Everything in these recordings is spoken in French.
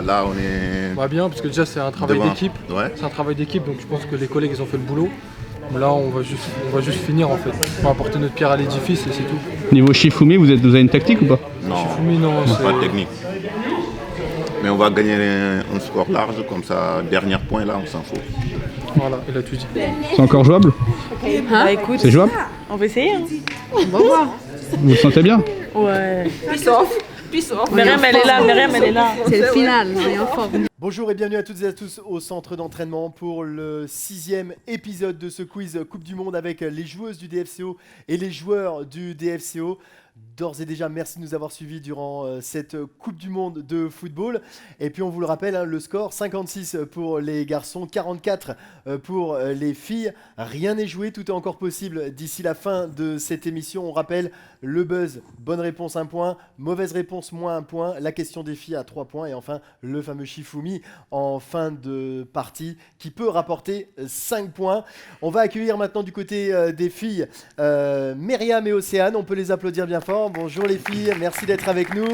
là, on est. Bah bien, parce que déjà c'est un travail devant. d'équipe. Ouais. C'est un travail d'équipe, donc je pense que les collègues ils ont fait le boulot. Là, on va juste finir en fait. On va apporter notre pierre à l'édifice et c'est tout. Niveau Shifumi, vous avez une tactique ou pas? Non, Shifumi, non, c'est pas technique. Mais on va gagner un score large, comme ça, dernier point là, on s'en fout. Voilà, il a tout dit. C'est encore jouable? Bah écoute, C'est jouable? on va essayer. Hein. On va voir. Vous le sentez bien? Ouais. Peace off. Myriam, elle est là, Myriam, elle est là. C'est le final, on est en forme. Bonjour et bienvenue à toutes et à tous au centre d'entraînement pour le 6e épisode de ce quiz Coupe du Monde avec les joueuses du DFCO et les joueurs du DFCO. D'ores et déjà, merci de nous avoir suivis durant cette Coupe du Monde de football. Et puis on vous le rappelle, hein, le score 56 pour les garçons, 44 pour les filles. Rien n'est joué, tout est encore possible d'ici la fin de cette émission. On rappelle le buzz, bonne réponse 1 point, mauvaise réponse moins 1 point, la question des filles à 3 points et enfin le fameux Shifumi en fin de partie qui peut rapporter 5 points. On va accueillir maintenant du côté des filles Myriam et Océane, on peut les applaudir bien fort. Bonjour les filles, merci d'être avec nous.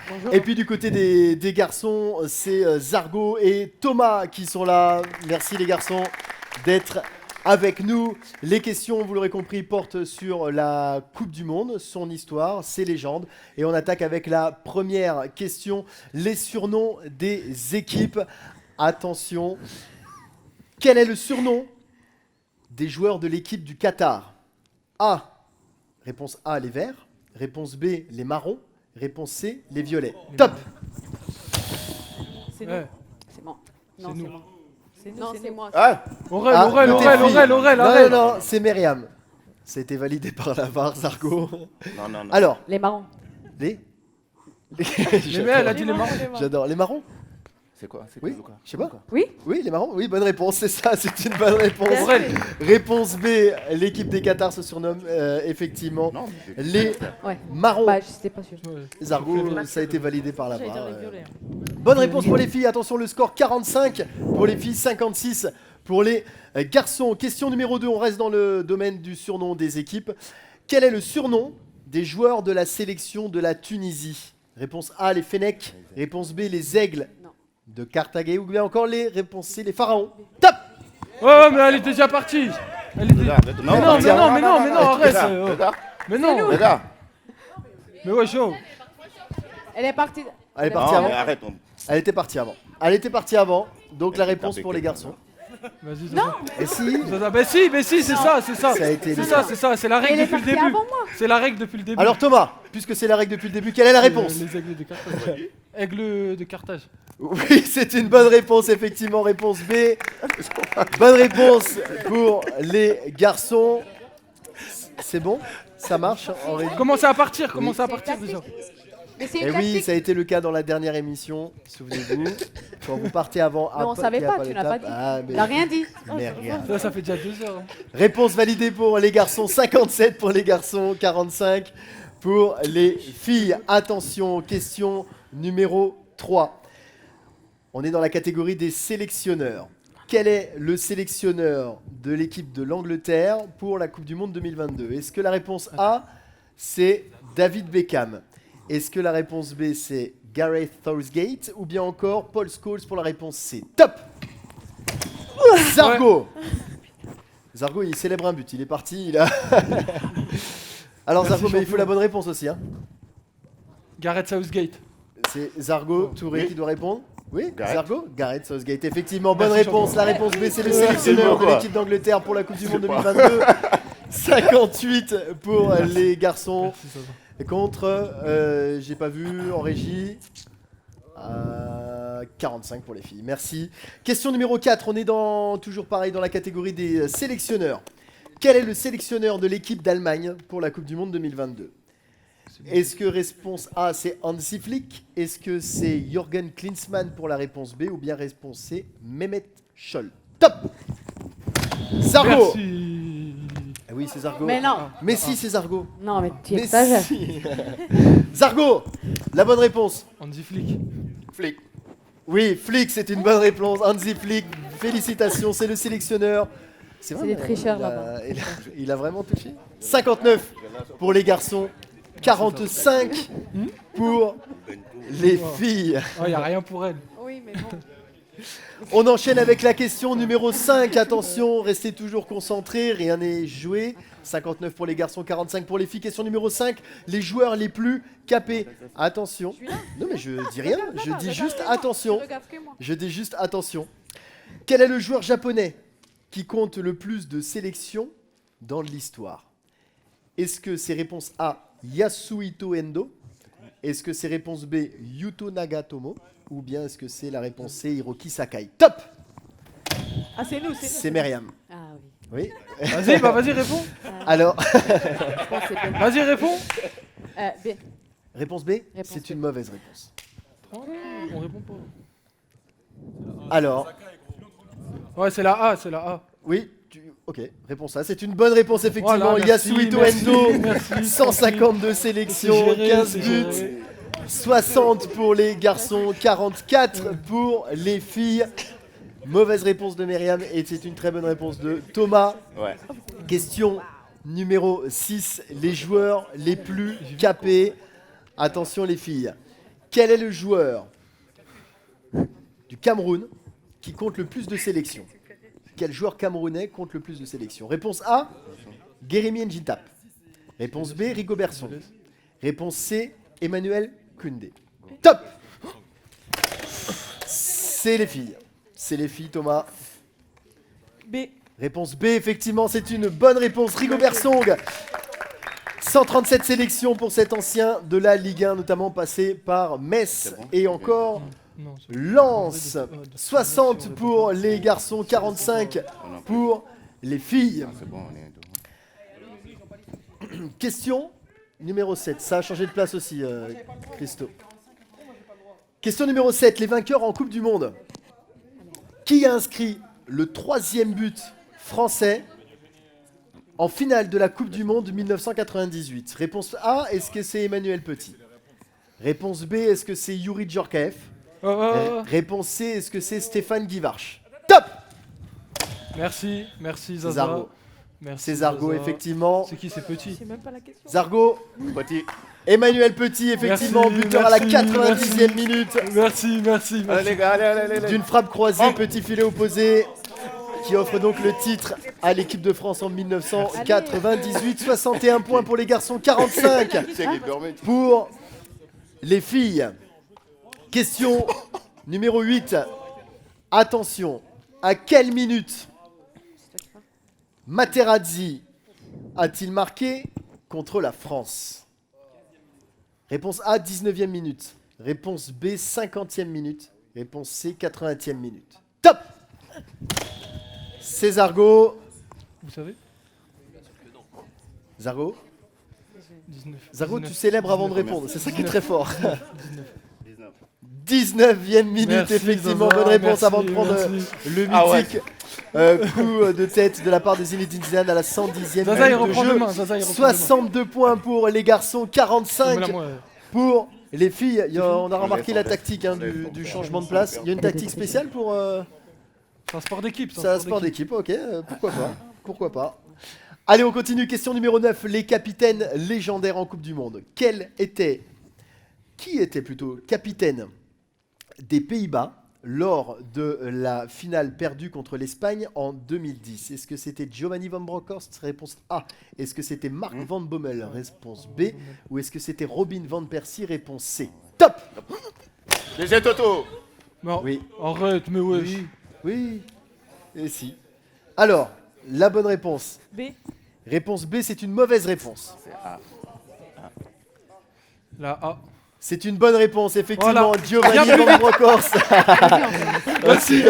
Bonjour. Et puis du côté des garçons, c'est Zargo et Thomas qui sont là. Merci les garçons d'être avec nous. Les questions, vous l'aurez compris, portent sur la Coupe du Monde, son histoire, ses légendes. Et on attaque avec la première question, les surnoms des équipes. Attention, quel est le surnom des joueurs de l'équipe du Qatar? A. Réponse A, les verts. Réponse B, les marrons. Réponse C, les violets. Top. C'est Ouais. C'est bon. C'est Non, c'est nous. moi. Non, c'est moi. Ah, Aurel, ah, Aurel, côté Aurel, filles. Aurel, Aurel, Non, Aurel. non, c'est Myriam. Ça a été validé par la VAR, Zargo. Non. Alors, Les marrons. les... Mais elle a dit les marrons. J'adore. Les marrons? C'est quoi? C'est Oui, quoi? je sais pas. Oui. Oui, les marrons. Oui, bonne réponse, c'est ça, c'est une bonne réponse. Aurel. Réponse B, l'équipe des Qatar se surnomme effectivement Non, mais- les Ouais. marrons. Bah, je sais pas sûr. Ouais. Zargo, ça a été validé par la J'allais VAR. dire les violets. Bonne réponse pour les filles. Attention, le score 45 pour les filles, 56 pour les garçons. Question numéro 2, on reste dans le domaine du surnom des équipes. Quel est le surnom des joueurs de la sélection de la Tunisie? Réponse A, les Fennecs. Réponse B, les Aigles Non. de Carthagène. Ou bien encore les réponses C, les Pharaons. Top. Oh, mais elle est déjà partie. Elle est déjà... Non, Mais non, arrête. Mais non. Les gars, Mais ouais, chaud. Elle est partie. Elle est partie non, avant. mais arrête. Elle était partie avant. Elle était partie avant. Donc la réponse pour les garçons. Vas-y, Zaza. Et si Zaza, bah si, c'est ça, c'est ça. Ça a été C'est le ça, cas. c'est ça, c'est la Elle règle est depuis le partie début. avant moi. C'est la règle depuis le début. Alors Thomas, puisque c'est la règle depuis le début, quelle est la réponse? Les aigles de Carthage. Aigle de Carthage. Oui, c'est une bonne réponse, effectivement. Réponse B. Bonne réponse pour les garçons. C'est bon? Ça marche en régie? Commencez à partir déjà. Mais c'est Eh une oui, tactique. ça a été le cas dans la dernière émission, souvenez-vous. Quand vous partez avant... Mais on savait pas, tu n'as pas dit. mais... T'as rien dit. mais rien. Ça fait déjà 2 heures. Hein. Réponse validée pour les garçons, 57 pour les garçons, 45 pour les filles. Attention, question numéro 3. On est dans la catégorie des sélectionneurs. Quel est le sélectionneur de l'équipe de l'Angleterre pour la Coupe du Monde 2022? Est-ce que la réponse A, c'est David Beckham? Est-ce que la réponse B, c'est Gareth Southgate? Ou bien encore Paul Scholes pour la réponse C? Top. Zargo. Zargo, il célèbre un but. Il est parti. Il a... Alors Zargo, mais il faut la bonne réponse aussi. Hein. Gareth Southgate. C'est Zargo Touré qui doit répondre. Oui, Gareth. Zargo, Gareth Southgate. Effectivement, bonne Merci, réponse. La réponse B, c'est le sélectionneur de quoi. l'équipe d'Angleterre pour la Coupe du Monde 2022. 58 pour les garçons. Merci, Zaza. Contre, j'ai pas vu en régie. 45 pour les filles. Merci. Question numéro 4. On est toujours pareil dans la catégorie des sélectionneurs. Quel est le sélectionneur de l'équipe d'Allemagne pour la Coupe du Monde 2022? Est-ce que réponse A, c'est Hansi Flick? Est-ce que c'est Jürgen Klinsmann pour la réponse B? Ou bien réponse C, Mehmet Scholl? Top. Zargo. Merci. Ah oui, c'est Zargo. Mais non. Mais si, c'est Zargo. Non, mais tu Mais exagères. si. Zargo, la bonne réponse. Andy Flick. Flic. Oui, Flick, c'est une bonne réponse. Hansi Flick, félicitations, c'est le sélectionneur. C'est des tricheurs, il a- là-bas. il a vraiment touché. 59 pour les garçons, 45 pour les filles. Il n'y a rien pour elle. Oui, mais bon. On enchaîne avec la question numéro 5. Attention, restez toujours concentrés, rien n'est joué. 59 pour les garçons, 45 pour les filles. Question numéro 5. Les joueurs les plus capés. Attention. Non mais je dis rien, je dis juste attention. Regarde que moi. Je dis juste attention. Quel est le joueur japonais qui compte le plus de sélections dans l'histoire? Est-ce que c'est réponse A, Yasuhito Endo? Est-ce que c'est réponse B, Yuto Nagatomo? Ou bien est-ce que c'est la réponse C, Hiroki Sakai? Top! Ah, c'est nous, C'est Myriam. Ah oui. Oui. Vas-y, réponds. Alors, Je pense que c'est bien. Vas-y, réponds. B. réponse B, Réponse c'est B. une mauvaise réponse. On répond pas. Alors, Ouais, c'est la A, c'est la A. oui, ok, réponse A. C'est une bonne réponse, effectivement. Voilà, merci, Yasuhito merci, Endo, merci, 152 sélections, C'est géré, 15 c'est buts, géré. 60 pour les garçons, 44 pour les filles. Mauvaise réponse de Myriam et c'est une très bonne réponse de Thomas. Ouais. Question numéro 6. Les joueurs les plus capés. Attention les filles. Quel est le joueur du Cameroun qui compte le plus de sélections? Quel joueur camerounais compte le plus de sélections? Réponse A, Guérémy Njitap. Réponse B, Rigobert Song. Réponse C, Emmanuel Koundé. Top! C'est les filles. C'est les filles, Thomas. B. Réponse B, effectivement, c'est une bonne réponse. Rigobert Song. 137 sélections pour cet ancien de la Ligue 1, notamment passé par Metz et encore Non, c'est Lens. 60 pour les garçons, 45 pour les filles. C'est bon, on est devant. Question numéro 7. Ça a changé de place aussi, Christo. Question numéro 7. Les vainqueurs en Coupe du Monde. Qui a inscrit le 3e but français en finale de la Coupe du Monde 1998? Réponse A, est-ce que c'est Emmanuel Petit? Réponse B, est-ce que c'est Yuri Djorkaeff? Réponse C, est-ce que c'est Stéphane Guivarch? Top! Merci Zaza. Zargo. Merci C'est Zargo, Zaza. effectivement. C'est qui, c'est Petit? C'est même pas la question. Zargo, Petit. Emmanuel Petit, effectivement, Merci, buteur à la merci, 90e merci. minute. Merci. Allez les gars, allez. D'une frappe croisée, petit filet opposé, qui offre donc le titre à l'équipe de France en 1998. 61 points pour les garçons, 45 C'est qui permet. pour les filles. Question numéro 8. Attention, à quelle minute Materazzi a-t-il marqué contre la France? Réponse A, 19e minute. Réponse B, 50e minute. Réponse C, 80e minute. Top! C'est Zargo. Vous savez? Zargo, 19. Zargo, 19. tu célèbres avant de répondre. C'est ça qui est très fort. 19. 19e minute, Merci, effectivement. Zaza, Bonne réponse merci, avant de prendre merci. le Ah ouais. mythique coup de tête de la part de Zinedine Zidane à la 110e Zaza, il minute de reprend jeu. demain. Zaza, il reprend 62 points pour les garçons, 45 demain. pour les filles. On a remarqué la laisse, tactique du changement de place. Il y a une tactique spéciale pour... C'est un sport d'équipe. C'est un sport d'équipe, ok, pourquoi pas. Allez, on continue, question numéro 9, les capitaines légendaires en Coupe du Monde. Qui était plutôt capitaine des Pays-Bas lors de la finale perdue contre l'Espagne en 2010? Est-ce que c'était Giovanni Van Bronckhorst? Réponse A. Est-ce que c'était Mark Van Bommel? Réponse B. Ou est-ce que c'était Robin Van Persie? Réponse C. Top! Les Toto. Non, Oui. arrête, mais wesh. Oui. Et si. Alors, la bonne réponse. B. Réponse B, c'est une mauvaise réponse. La A. C'est une bonne réponse, effectivement. Voilà. Giovanni Bien plus Van Bronckhorst. Merci.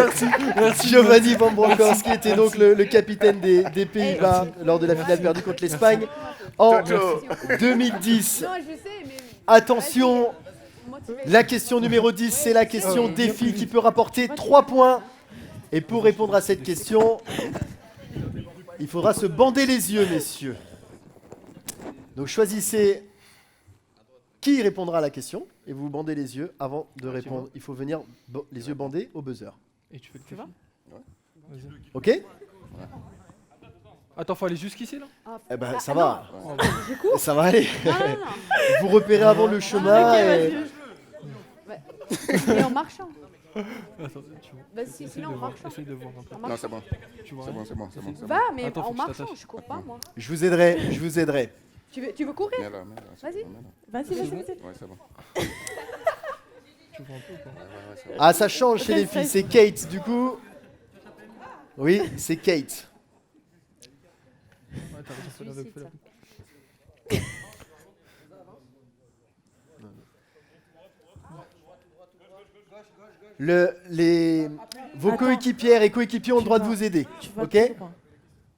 Giovanni Van Bronckhorst, qui était donc le capitaine des Pays-Bas lors de la finale perdue contre l'Espagne en 2010. Non, je sais, mais. Attention, Motivé. la question numéro 10, c'est la question défi qui peut rapporter 3 points. Et pour répondre à cette question, il faudra se bander les yeux, messieurs. Donc choisissez qui répondra à la question et vous bandez les yeux avant de répondre. Il faut venir les yeux bandés au buzzer. Et tu fais le Tu vas? Vas-y. Ok? Attends, faut aller jusqu'ici là. Eh ben, Ah, ça ah, va. Oh, bah. Je cours. Ça va aller. Non, non, non. Vous repérez avant le chemin. Ok, et- vas-y. Et en marchant. Attends, tu vois. Bah si, sinon en marchant. Essaye de voir un peu. En Non, marchant. c'est bon. Tu vois C'est rien bon, c'est bon, c'est bon. c'est bon. Va, mais Attends, faut en que je marchant, t'attache. je cours pas moi. Je vous aiderai, je vous aiderai. Tu veux courir? Mets-la, mets-la, c'est Vas-y. bon, mets-la. Vas-y, vas-y, vas-y. Ouais, c'est bon. Tu vois un peu ou pas? Ouais, c'est bon. Ah, ça change chez les filles. C'est Kate, du coup. Oui, c'est Kate. Ouais, t'as raison, fais l'aveugle, fais l'aveugle. Vos Attends. coéquipières et coéquipiers ont le droit de vas- vous aider. Tu vas Ok. tout droit.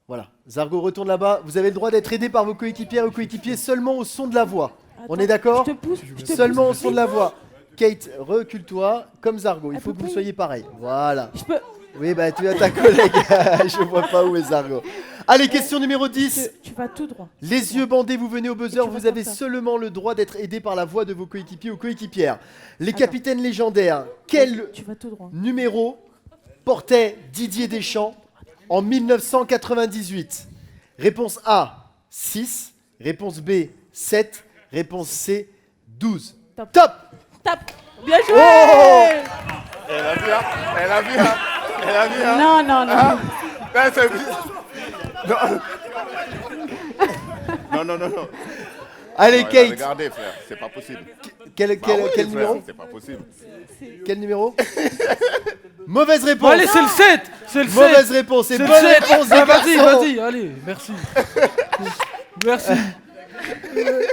Voilà. Zargo retourne là-bas. Vous avez le droit d'être aidé par vos coéquipières et coéquipiers seulement au son de la voix. On Attends, est d'accord? Je te pousse. Je te Seulement au pousse. son de la voix. Kate, recule-toi comme Zargo. Il Elle faut peut que vous pas y- soyez pareil. Voilà. Je peux. Oui, bah tu as ta collègue. Je vois pas où est Zargo. Allez, question numéro 10. Tu vas tout droit. Les yeux bandés, vous venez au buzzer, Et tu vas vous avez comme ça. seulement le droit d'être aidé par la voix de vos coéquipiers ou coéquipières. Les Attends. capitaines légendaires, quel Tu vas tout droit. numéro portait Didier Deschamps en 1998? Réponse A, 6. Réponse B, 7. Réponse C, 12. Top. Top. Tape. Bien joué. Oh Elle a vu, hein. Elle a vu, hein. Elle a vu, hein. Non, non, non. Ouais, c'est non. Non, non, non, non. Allez, Non, Kate, regardez, frère, c'est pas possible. quel Bah oui, quel frère, numéro? C'est pas possible. Quel numéro? Mauvaise Bon, réponse. allez, c'est le 7. C'est le 7. Mauvaise réponse. Et C'est le bonne 7. réponse des Ah, vas-y, garçons. vas-y, allez, merci. Merci.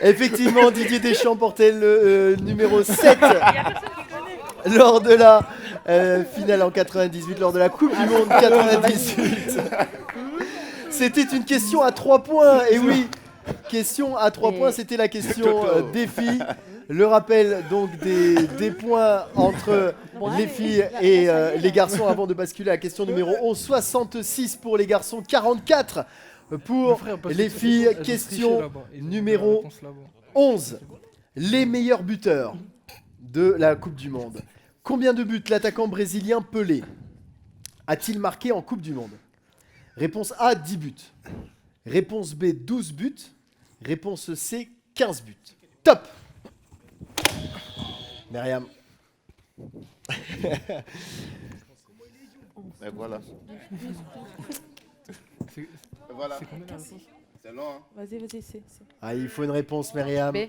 Effectivement, Didier Deschamps portait le numéro 7 lors de la finale en 98, lors de la Coupe du Monde 98. C'était une question à 3 points, et oui, question à 3 points, c'était la question défi. Le rappel donc des points entre les filles et les garçons avant de basculer à la question numéro 11. 66 pour les garçons, 44 pour Frère, parce les que filles. elles ont triché Question là-bas. Ils ont numéro la réponse là-bas. 11. Les meilleurs buteurs de la Coupe du Monde. Combien de buts l'attaquant brésilien Pelé a-t-il marqué en Coupe du Monde? Réponse A, 10 buts. Réponse B, 12 buts. Réponse C, 15 buts. Top. Myriam. Et voilà. C'est- Et voilà. C'est combien la réponse? C'est long, hein. Vas-y, vas-y, c'est. Ah, il faut une réponse, Myriam. B.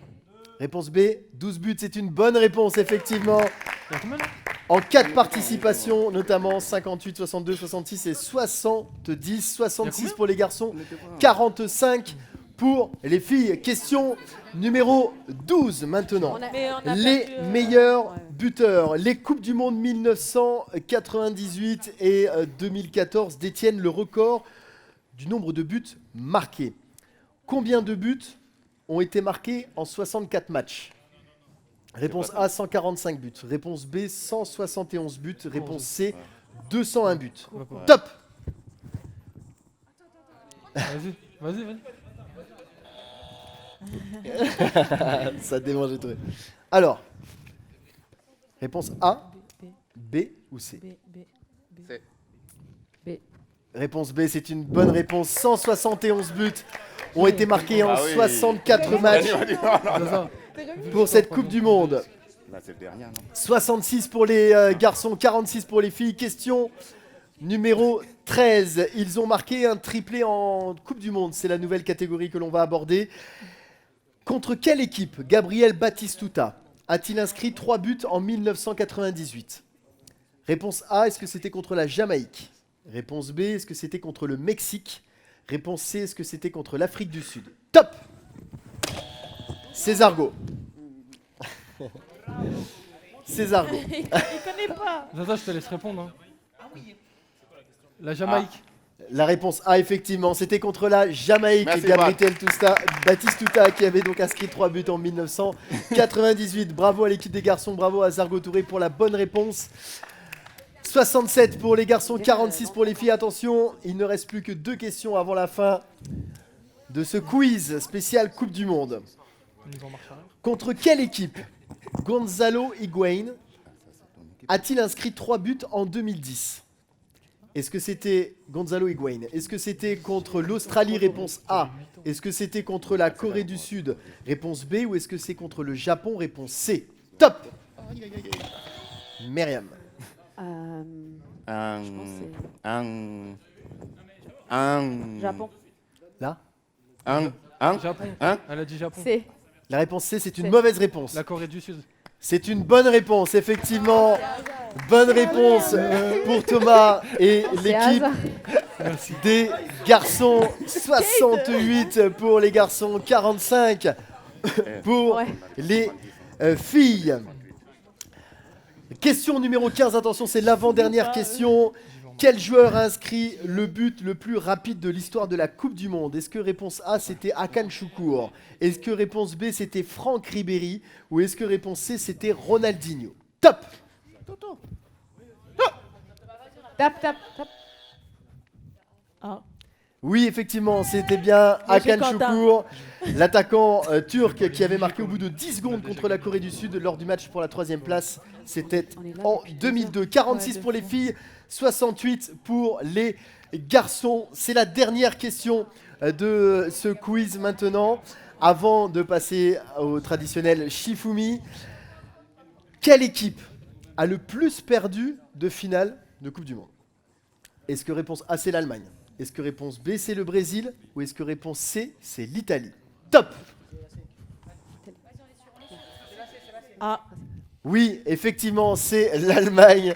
Réponse B, 12 buts, c'est une bonne réponse, effectivement. Il y a combien là? En 4 participations, notamment 58, 62, 66 et 70. 66 pour les garçons, 45 pour les filles. Question numéro 12 maintenant. Mais on a Les perdu, meilleurs ouais. buteurs. Les Coupes du Monde 1998 et 2014 détiennent le record du nombre de buts marqués. Combien de buts ont été marqués en 64 matchs? Réponse A, 145 buts. Réponse B, 171 buts. Réponse C, 201 buts. Va pas. Top. Vas-y, vas-y, vas-y. Ça démange, j'ai trouvé. Alors, réponse A, B ou C? B, B. C'est Réponse B, c'est une bonne réponse. 171 buts ont été marqués en Ah oui. 64 matchs C'est ça. pour cette Coupe du Monde. Là, c'est le dernier, non? 66 pour les garçons, 46 pour les filles. Question numéro 13. Ils ont marqué un triplé en Coupe du Monde. C'est la nouvelle catégorie que l'on va aborder. Contre quelle équipe Gabriel Batistuta a-t-il inscrit 3 buts en 1998? Réponse A, est-ce que c'était contre la Jamaïque? Réponse B, est-ce que c'était contre le Mexique? Réponse C, est-ce que c'était contre l'Afrique du Sud? Top. Césargo. Césargo. Il connaît pas. Zaza, je te laisse répondre. Hein. La Jamaïque. La réponse A, effectivement, c'était contre la Jamaïque. Merci, Gabriel Batistuta qui avait donc inscrit 3 buts en 1998. Bravo à l'équipe des garçons, bravo à Zargo Touré pour la bonne réponse. 67 pour les garçons, 46 pour les filles. Attention, il ne reste plus que 2 questions avant la fin de ce quiz spécial Coupe du Monde. On y va en marche arrière. Contre quelle équipe Gonzalo Higuaín a-t-il inscrit 3 buts en 2010? Est-ce que c'était Gonzalo Higuaín? Est-ce que c'était contre l'Australie? Réponse A. Est-ce que c'était contre la Corée du Sud? Réponse B. Ou est-ce que c'est contre le Japon? Réponse C. Top. Myriam. Japon. Là? Japon. Hein? Elle a dit Japon. C'est. La réponse C, c'est une C'est. mauvaise réponse. La Corée du Sud. C'est une bonne réponse, effectivement. Bonne réponse pour Thomas et C'est l'équipe hasard. des garçons. 68 pour les garçons, 45 pour Ouais. les filles. Question numéro 15, attention, c'est l'avant-dernière question. Quel joueur a inscrit le but le plus rapide de l'histoire de la Coupe du Monde? Est-ce que réponse A, c'était Hakan Şükür? Est-ce que réponse B, c'était Franck Ribéry? Ou est-ce que réponse C, c'était Ronaldinho? Top. Tape, tape, tape. Ah. Oui, effectivement, c'était bien Moi, j'ai Hakan Quentin. Şükür, l'attaquant turc qui avait marqué au bout de 10 secondes contre la Corée du Sud lors du match pour la 3e place. C'était en 2002. 46 pour les filles, 68 pour les garçons. C'est la dernière question de ce quiz maintenant. Avant de passer au traditionnel Shifumi, quelle équipe a le plus perdu de finale de Coupe du Monde? Est-ce que réponse A, c'est l'Allemagne? Est-ce que réponse B, c'est le Brésil? Ou est-ce que réponse C, c'est l'Italie? Top. Ah. Oui, effectivement, c'est l'Allemagne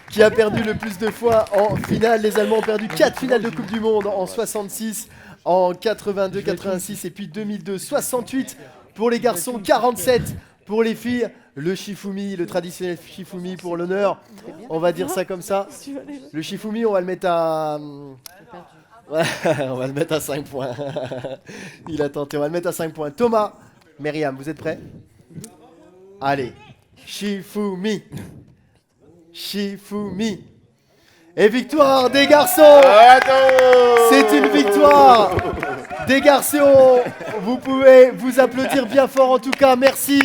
qui a perdu le plus de fois en finale. Les Allemands ont perdu 4 finales de Coupe du Monde en 66, en 82, 86 et puis 2002. 68 pour les garçons, 47 pour les filles. Le Shifumi, le traditionnel Shifumi pour l'honneur. On va dire ça comme ça. Le Shifumi, on va le mettre à... Ouais, on va le mettre à 5 points. Il a tenté, on va le mettre à 5 points. Thomas, Myriam, vous êtes prêts? Allez, Shifumi. Shifumi. Et victoire des garçons. C'est une victoire des garçons. Vous pouvez vous applaudir bien fort en tout cas. Merci.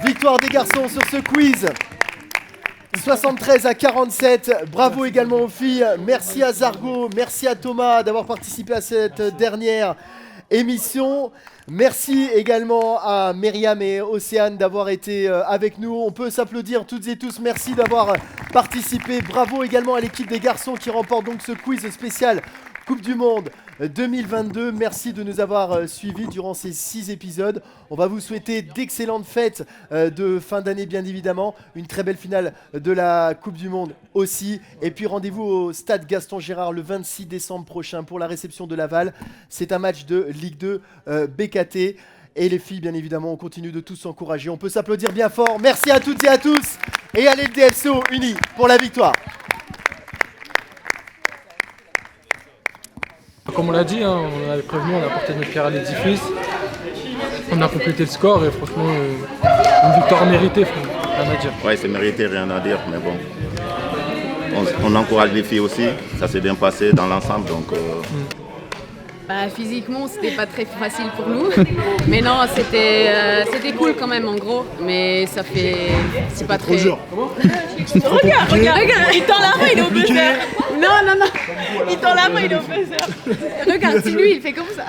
Victoire des garçons sur ce quiz. 73 à 47. Bravo également aux filles. Merci à Zargo. Merci à Thomas d'avoir participé à cette dernière émission. Merci également à Myriam et Océane d'avoir été avec nous. On peut s'applaudir toutes et tous. Merci d'avoir participé. Bravo également à l'équipe des garçons qui remporte donc ce quiz spécial Coupe du Monde 2022. Merci de nous avoir suivis durant ces 6 épisodes. On va vous souhaiter d'excellentes fêtes de fin d'année bien évidemment. Une très belle finale de la Coupe du Monde aussi. Et puis rendez-vous au stade Gaston Gérard le 26 décembre prochain pour la réception de Laval. C'est un match de Ligue 2 BKT. Et les filles, bien évidemment, on continue de tous s'encourager. On peut s'applaudir bien fort. Merci à toutes et à tous. Et allez le DFCO unis pour la victoire. Comme on l'a dit, hein, on avait prévenu, on a apporté notre pierre à l'édifice. On a complété le score et franchement, une victoire méritée, rien à dire. Ouais, c'est mérité, rien à dire, mais bon. On encourage les filles aussi, ça s'est bien passé dans l'ensemble, donc... Bah, physiquement, c'était pas très facile pour nous, mais non, c'était cool quand même en gros, mais ça fait, c'est pas très. Regarde, il tend la main, il est au buzzer. Non, Il tend la main, il est au buzzer. regarde, c'est lui, il fait comme ça.